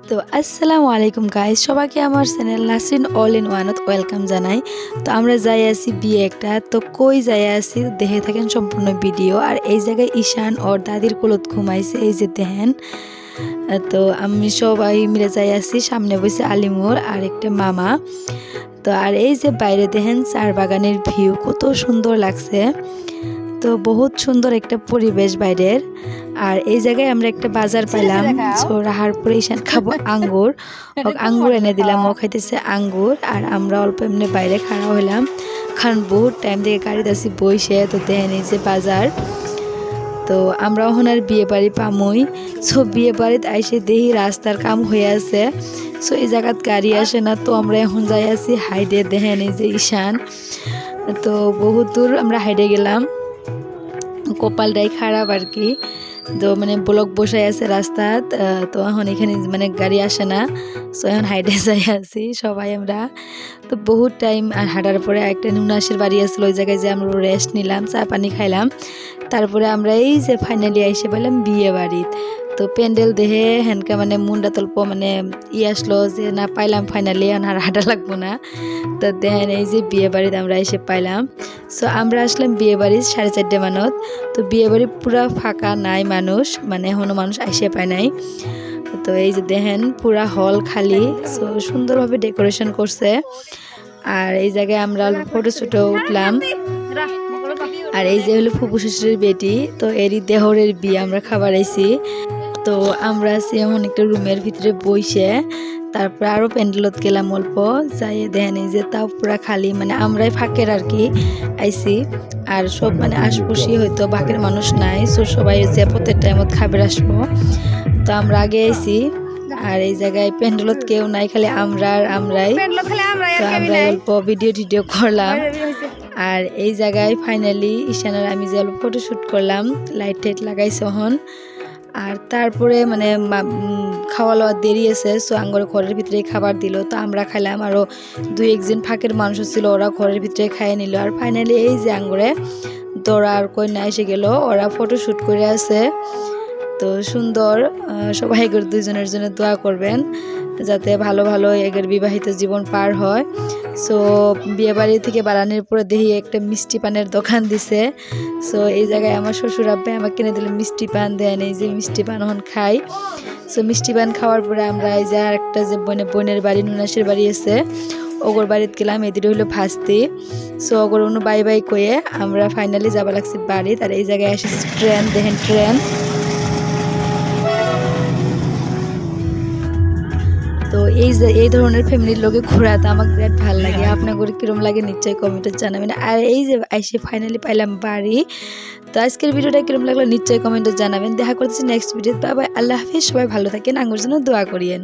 তো আসসালামু আলাইকুম গাইস, সবাইকে আমার channel Nasrin all in ওয়ানত welcome জানাই। তো আমরা যাই আছি বিয়ে একটা, তো কই যাই আছি দেখে থাকেন সম্পূর্ণ ভিডিও। আর এই জায়গায় ঈশান ওর দাদির কোলত ঘুমাইছে, এই যে দেখেন। তো আমি সবাই মিলে যাই আছি, সামনে বসে আলিমুর আর একটা মামা। তো আর এই যে বাইরে দেখেন চার বাগানের ভিউ কত সুন্দর লাগছে। তো বহুত সুন্দর একটা পরিবেশ বাইরের। আর এই জায়গায় আমরা একটা বাজার পাইলাম, সো রাহার পরে ঈশান খাবো আঙ্গুর, আঙ্গুর এনে দিলাম, ও খাইতেছে আঙ্গুর। আর আমরা অল্প এমনি বাইরে খাড়া হইলাম, কারণ বহুত টাইম থেকে গাড়িতে আসি বইসে। তো দেখেন এই যে বাজার। তো আমরা এখন আর বিয়ে বাড়ি পামুই, সো বিয়ে বাড়িতে আইসে দেখি রাস্তার কাম হয়ে আছে, সো এই জায়গাত গাড়ি আসে না। তো আমরা এখন যাই আছি হাইডে, দেখেন এই যে ঈশান। তো বহুত দূর আমরা হাইডে গেলাম, কপালটাই খারাপ আর কি। তো মানে ব্লক বসাই আছে রাস্তাত। তো এখন এখানে মানে গাড়ি আসে না, সো এখন হাইডে যাই আছি সবাই আমরা। তো বহুত টাইম হাঁটার পরে একটা নুনাসের বাড়ি আসলো, ওই জায়গায় যে আমরা রেস্ট নিলাম, চা পানি খাইলাম। তারপরে আমরা এই যে ফাইনালি আইসে পেলাম বিয়ে বাড়িতে। তো প্যান্ডেল দেখে হেনকা মানে মুন্ডা তল্প মানে আসলো যে না পাইলাম ফাইনালি, আর হাঁটা লাগবো না। তো দেখেন এই যে বিয়ে বাড়িতে আমরা এসে পাইলাম। সো আমরা আসলাম বিয়ে বাড়ির 4:30 মানত। তো বিয়ে বাড়ি পুরা ফাঁকা, নাই মানুষ, মানে এখনো মানুষ আইসে পায় নাই। তো এই যে দেখেন পুরা হল খালি, সো সুন্দরভাবে ডেকোরেশন করছে। আর এই জায়গায় আমরা ফটো শুটও উঠলাম। আর এই যে হলো ফুপু শ্বশুরের বেটি, তো এরই দেহরের বিয়ে আমরা খাবার আইছি। তো আমরা আছি এমন একটা রুমের ভিতরে বইসে, তারপরে আরও প্যান্ডেলত গেলাম অল্প যাই, দেখেন এই যে তাও পুরা খালি, মানে আমরাই ফাঁকের আর কি আইছি। আর সব মানে আশপাশি হয়তো বাকির মানুষ নাই, সো সবাই যে প্রত্যেক টাইমত খাবার আসবো। তো আমরা আগে আইছি, আর এই জায়গায় প্যান্ডেলত কেউ নাই, খালি আমরা আর আমরাই। তো আমরা অল্প ভিডিও টিডিও করলাম। আর এই জায়গায় ফাইনালি ঈশান আর আমি যে অল্প ফটোশ্যুট করলাম, লাইট টাইট লাগাইছে হন। আর তারপরে মানে খাওয়া লওয়ার দেরি আছে, সো আঙ্গরে ঘরের ভিতরেই খাবার দিল। তো আমরা খাইলাম, আরও 2-1 ফাঁকের মানুষ ছিল, ওরা ঘরের ভিতরে খাইয়ে নিল। আর ফাইনালি এই যে আঙ্গরে দরা আর কন্যা এসে গেল, ওরা ফটোশ্যুট করে আছে। তো সুন্দর, সবাই এগের দুইজনের জন্য দোয়া করবেন যাতে ভালো ভালো এগের বিবাহিত জীবন পার হয়। সো বিয়েবাড়ি থেকে বাড়ানোর পরে দেখি একটা মিষ্টি পানের দোকান দিছে। সো এই জায়গায় আমার শ্বশুর আব্বাই আমাকে কিনে দিল মিষ্টি পান, দেন এই যে মিষ্টি পান এখন খাই। সো মিষ্টি পান খাওয়ার পরে আমরা এই যে আর একটা যে বোনের বাড়ি, নুনাসের বাড়ি আছে, ওগর বাড়িতে গেলাম। এদিকে হলো ভাস্তি। সো ওগর অনু বাই বাই কয়ে আমরা ফাইনালি যাবা লাগছি বাড়ি। আর এই জায়গায় আসে ট্রেন, দেখেন ট্রেন। তো এই ধরনের ফ্যামিলির লোকে ঘোরাতে আমাকে বিরাট ভালো লাগে। আপনাদের কিরম লাগে নিশ্চয়ই কমেন্টে জানাবেন। আর এই যে আইসে ফাইনালি পাইলাম বাড়ি। তো আজকের ভিডিওটা কিরম লাগলো নিশ্চয়ই কমেন্টে জানাবেন। দেখা করতেছি নেক্সট ভিডিওতে। বাই বাই, আল্লাহ হাফিজ, সবাই ভালো থাকেন, আঙ্গুর জন্য দোয়া করিয়েন।